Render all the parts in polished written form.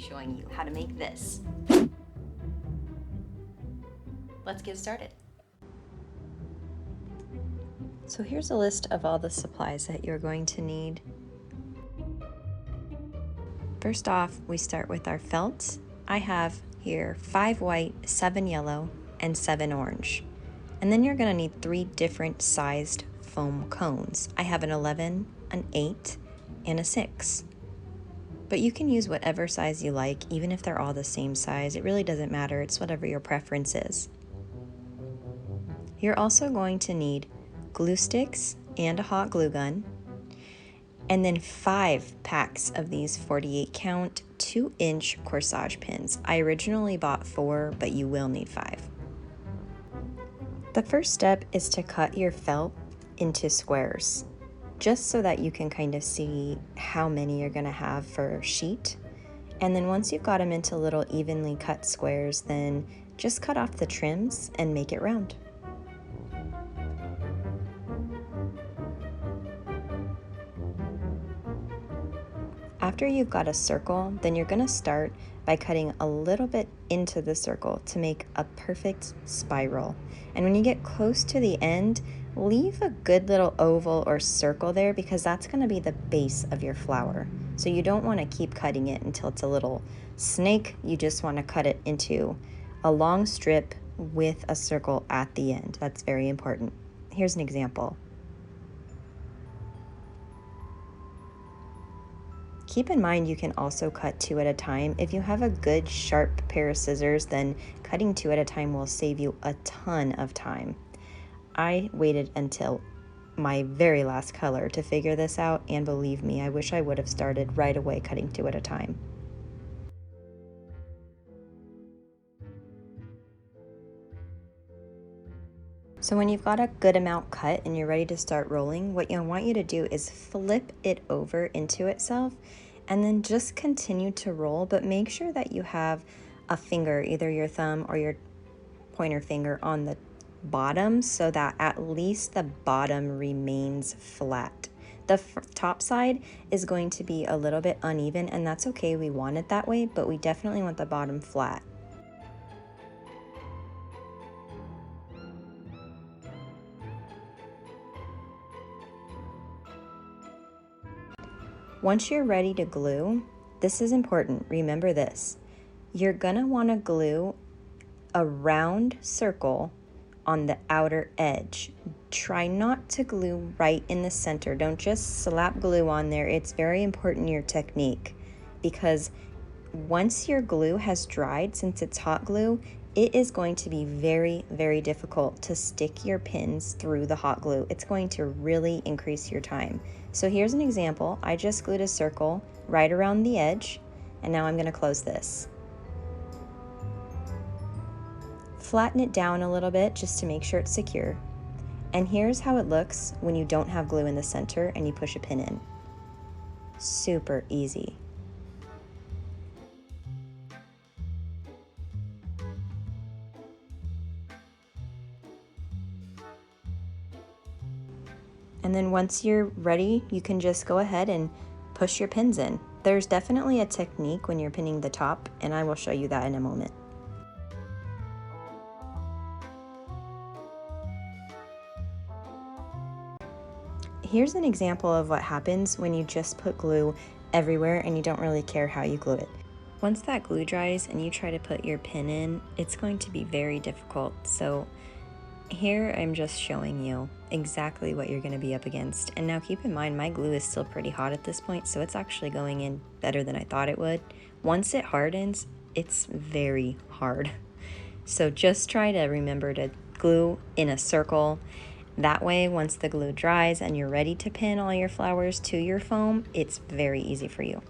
showing you how to make this. Let's get started. So here's a list of all the supplies that you're going to need. First off, we start with our felt. I have here 5 white, 7 yellow, and 7 orange. And then you're going to need 3 different sized foam cones. I have an 11, an 8, and a 6. But you can use whatever size you like, even if they're all the same size. It really doesn't matter, it's whatever your preference is. You're also going to need glue sticks and a hot glue gun, and then 5 packs of these 48 count 2-inch corsage pins. I originally bought 4, but you will need 5. The first step is to cut your felt into squares, just so that you can kind of see how many you're gonna have for sheet. And then once you've got them into little evenly cut squares, then just cut off the trims and make it round. After you've got a circle, then you're gonna start by cutting a little bit into the circle to make a perfect spiral. And when you get close to the end, leave a good little oval or circle there, because that's gonna be the base of your flower. So you don't wanna keep cutting it until it's a little snake. You just wanna cut it into a long strip with a circle at the end. That's very important. Here's an example. Keep in mind you can also cut 2 at a time. If you have a good sharp pair of scissors, then cutting 2 at a time will save you a ton of time. I waited until my very last color to figure this out, and believe me, I wish I would have started right away cutting 2 at a time. So when you've got a good amount cut and you're ready to start rolling, what I want you to do is flip it over into itself and then just continue to roll, but make sure that you have a finger, either your thumb or your pointer finger, on the bottom so that at least the bottom remains flat. The top side is going to be a little bit uneven, and that's okay. We want it that way, but we definitely want the bottom flat. Once you're ready to glue, this is important. Remember this. You're gonna wanna glue a round circle on the outer edge. Try not to glue right in the center. Don't just slap glue on there. It's very important, your technique, because once your glue has dried, since it's hot glue, it is going to be very, very difficult to stick your pins through the hot glue. It's going to really increase your time. So here's an example. I just glued a circle right around the edge, and now I'm going to close this. Flatten it down a little bit just to make sure it's secure. And here's how it looks when you don't have glue in the center and you push a pin in. Super easy. And then once you're ready, you can just go ahead and push your pins in. There's definitely a technique when you're pinning the top, and I will show you that in a moment. Here's an example of what happens when you just put glue everywhere and you don't really care how you glue it. Once that glue dries and you try to put your pin in, it's going to be very difficult. So here I'm just showing you exactly what you're going to be up against. And now keep in mind, my glue is still pretty hot at this point, so it's actually going in better than I thought it would. Once it hardens, it's very hard. So just try to remember to glue in a circle. That way, once the glue dries and you're ready to pin all your flowers to your foam, it's very easy for you.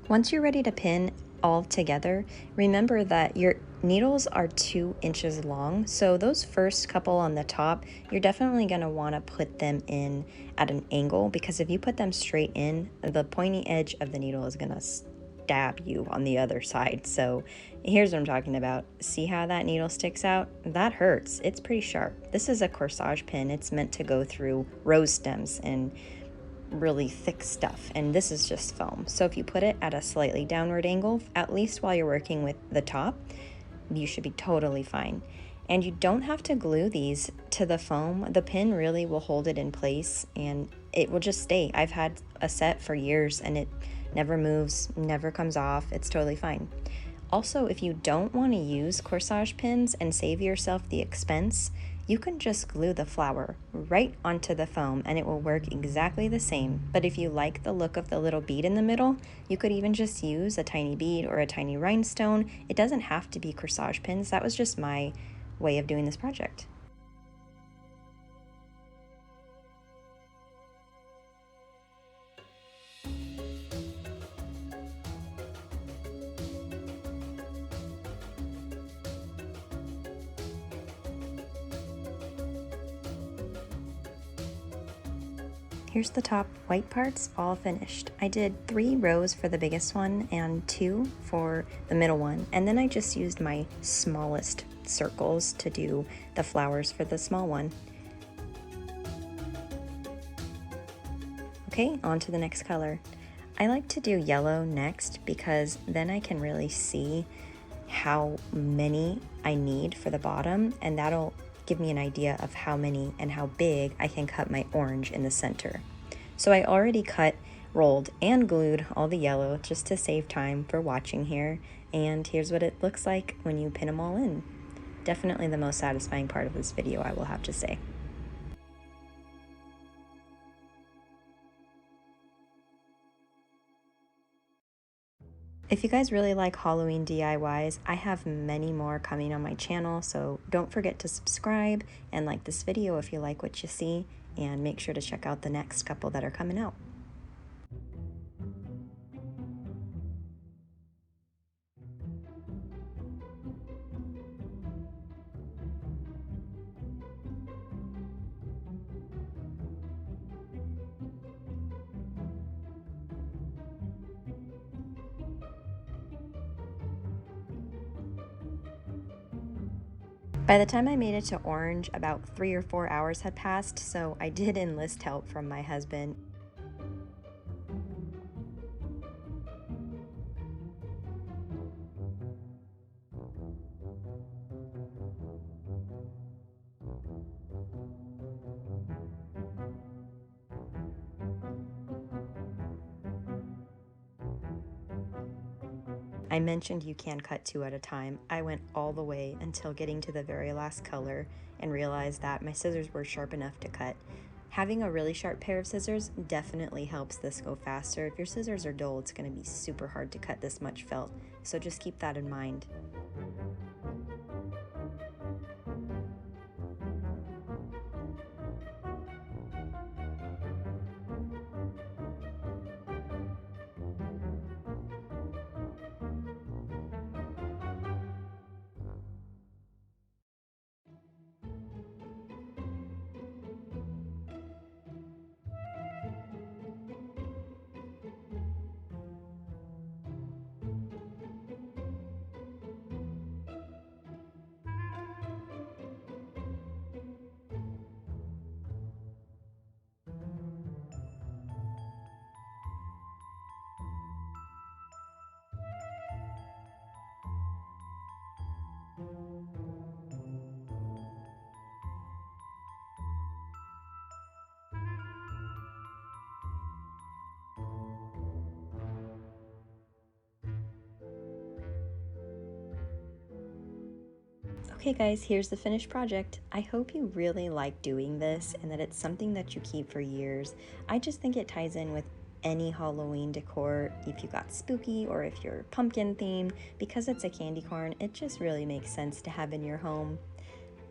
Once you're ready to pin all together, remember that your needles are 2 inches long, so those first couple on the top, you're definitely going to want to put them in at an angle, because if you put them straight in, the pointy edge of the needle is going to stab you on the other side. So here's what I'm talking about. See how that needle sticks out? That hurts. It's pretty sharp. This is a corsage pin. It's meant to go through rose stems and really thick stuff, and this is just foam. So if you put it at a slightly downward angle, at least while you're working with the top, you should be totally fine. And you don't have to glue these to the foam. The pin really will hold it in place and it will just stay. I've had a set for years and it never moves, never comes off. It's totally fine. Also, if you don't want to use corsage pins and save yourself the expense, you can just glue the flower right onto the foam and it will work exactly the same. But if you like the look of the little bead in the middle, you could even just use a tiny bead or a tiny rhinestone. It doesn't have to be corsage pins. That was just my way of doing this project. Here's the top white parts all finished. I did 3 rows for the biggest one and 2 for the middle one, and then I just used my smallest circles to do the flowers for the small one. Okay, on to the next color. I like to do yellow next because then I can really see how many I need for the bottom, and that'll give me an idea of how many and how big I can cut my orange in the center. So I already cut, rolled, and glued all the yellow just to save time for watching here, and here's what it looks like when you pin them all in. Definitely the most satisfying part of this video, I will have to say. If you guys really like Halloween DIYs, I have many more coming on my channel, so don't forget to subscribe and like this video if you like what you see, and make sure to check out the next couple that are coming out. By the time I made it to orange, about 3 or 4 hours had passed, so I did enlist help from my husband. I mentioned you can cut 2 at a time. I went all the way until getting to the very last color and realized that my scissors were sharp enough to cut. Having a really sharp pair of scissors definitely helps this go faster. If your scissors are dull, it's going to be super hard to cut this much felt, so just keep that in mind. Okay guys, here's the finished project. I hope you really like doing this and that it's something that you keep for years. I just think it ties in with any Halloween decor, if you got spooky or if you're pumpkin themed. Because it's a candy corn, it just really makes sense to have in your home.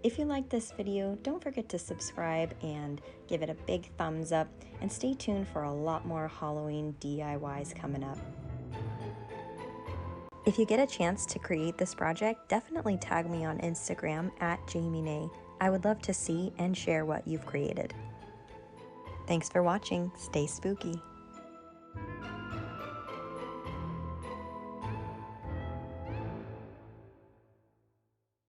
If you like this video, don't forget to subscribe and give it a big thumbs up, and stay tuned for a lot more Halloween DIYs coming up. If you get a chance to create this project, definitely tag me on Instagram at Jamie Nay. I would love to see and share what you've created. Thanks for watching. Stay spooky.